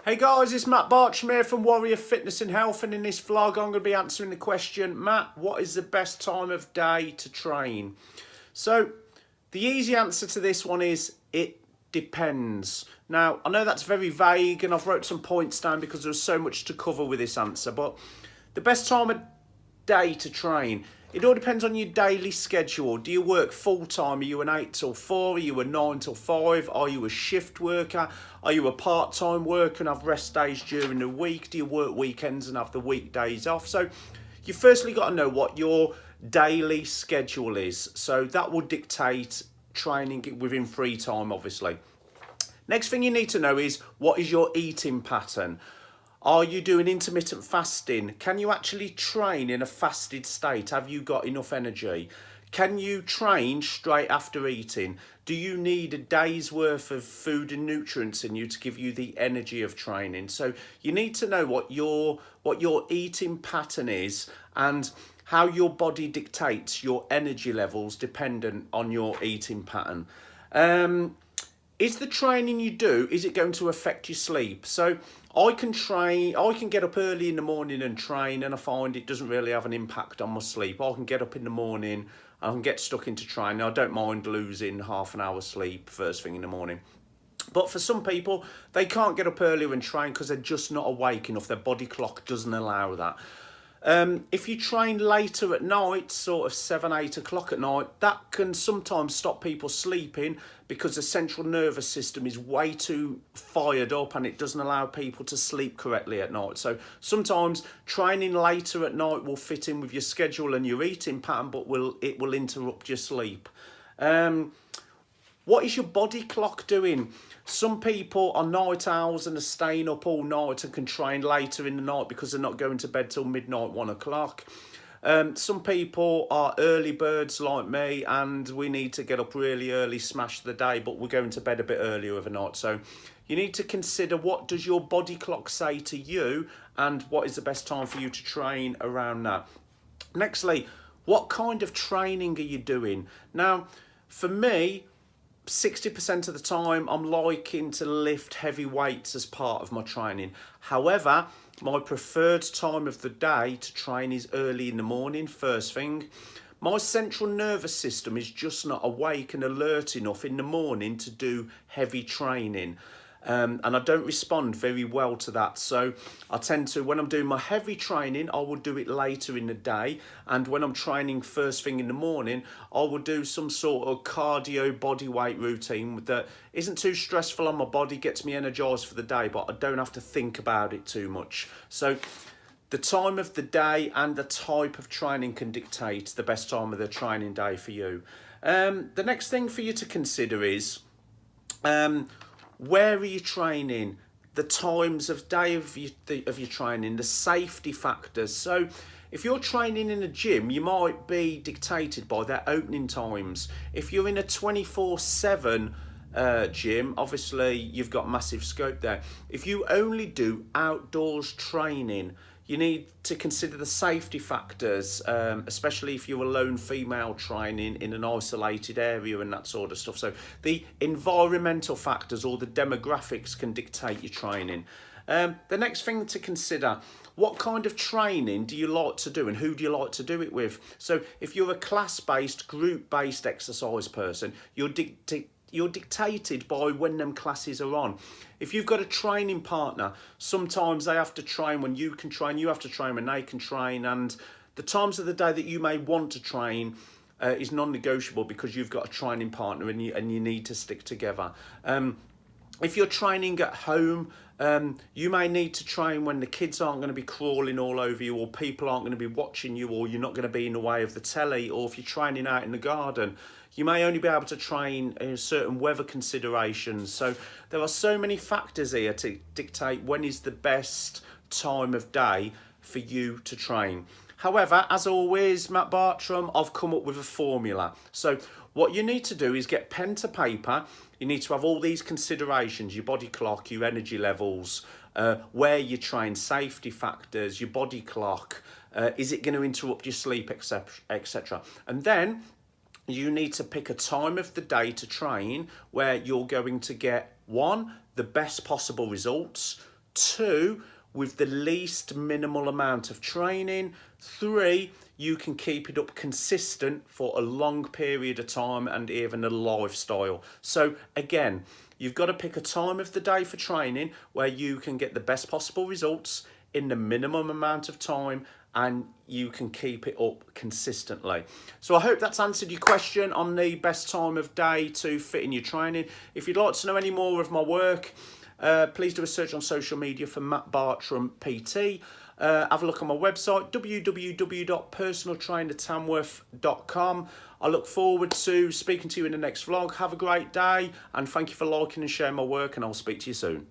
Hey guys, it's Matt Bartram here from Warrior Fitness and Health, and in this vlog I'm going to be answering the question, Matt, what is the best time of day to train? So the easy answer to this one is it depends. Now I know that's very vague and I've wrote some points down because there's so much to cover with this answer, but the best time of day to train, it all depends on your daily schedule. Do you work full time? Are you an 8 till 4? Are you a 9 till 5? Are you a shift worker? Are you a part-time worker and have rest days during the week? Do you work weekends and have the weekdays off? So you firstly got to know what your daily schedule is. So that will dictate training within free time, obviously. Next thing you need to know is, what is your eating pattern? Are you doing intermittent fasting? Can you actually train in a fasted state? Have you got enough energy? Can you train straight after eating? Do you need a day's worth of food and nutrients in you to give you the energy of training? So you need to know what your eating pattern is and how your body dictates your energy levels dependent on your eating pattern. Is the training you do, is it going to affect your sleep? So I can get up early in the morning and train, and I find it doesn't really have an impact on my sleep. I can get up in the morning, I can get stuck into training. I don't mind losing half an hour sleep first thing in the morning. But for some people, they can't get up earlier and train because they're just not awake enough. Their body clock doesn't allow that. If you train later at night, sort of 7, 8 o'clock at night, that can sometimes stop people sleeping because the central nervous system is way too fired up and it doesn't allow people to sleep correctly at night. So sometimes training later at night will fit in with your schedule and your eating pattern, but it will interrupt your sleep. What is your body clock doing? Some people are night owls and are staying up all night and can train later in the night because they're not going to bed till midnight, 1 o'clock. Some people are early birds like me and we need to get up really early, smash the day, but we're going to bed a bit earlier overnight. So you need to consider, what does your body clock say to you and what is the best time for you to train around that. Nextly, what kind of training are you doing? Now, for me, 60% of the time I'm liking to lift heavy weights as part of my training. However, my preferred time of the day to train is early in the morning, first thing. My central nervous system is just not awake and alert enough in the morning to do heavy training. And I don't respond very well to that. So I tend to, when I'm doing my heavy training, I will do it later in the day. And when I'm training first thing in the morning, I will do some sort of cardio body weight routine that isn't too stressful on my body, gets me energized for the day, but I don't have to think about it too much. So the time of the day and the type of training can dictate the best time of the training day for you. The next thing for you to consider is, where are you training? The times of day of your training, the safety factors. So if you're training in a gym, you might be dictated by their opening times. If you're in a 24/7 gym, obviously you've got massive scope there. If you only do outdoors training, you need to consider the safety factors, especially if you're a lone female training in an isolated area and that sort of stuff. So the environmental factors or the demographics can dictate your training. The next thing to consider, what kind of training do you like to do and who do you like to do it with? So if you're a class-based, group-based exercise person, you're dictated by when them classes are on. If you've got a training partner, sometimes they have to train when you can train, you have to train when they can train, and the times of the day that you may want to train is non-negotiable because you've got a training partner and you need to stick together. If you're training at home, you may need to train when the kids aren't going to be crawling all over you, or people aren't going to be watching you, or you're not going to be in the way of the telly. Or if you're training out in the garden, you may only be able to train in certain weather considerations. So there are so many factors here to dictate when is the best time of day for you to train. However, as always, Matt Bartram, I've come up with a formula. So what you need to do is get pen to paper. You need to have all these considerations: your body clock, your energy levels, where you train, safety factors, your body clock, is it going to interrupt your sleep, etc. And then you need to pick a time of the day to train where you're going to get, one, the best possible results, 2, with the least minimal amount of training. 3, you can keep it up consistent for a long period of time and even a lifestyle. So again, you've got to pick a time of the day for training where you can get the best possible results in the minimum amount of time, and you can keep it up consistently. So I hope that's answered your question on the best time of day to fit in your training. If you'd like to know any more of my work, please do a search on social media for Matt Bartram PT. Have a look on my website, www.personaltrainertamworth.com. I look forward to speaking to you in the next vlog. Have a great day, and thank you for liking and sharing my work, and I'll speak to you soon.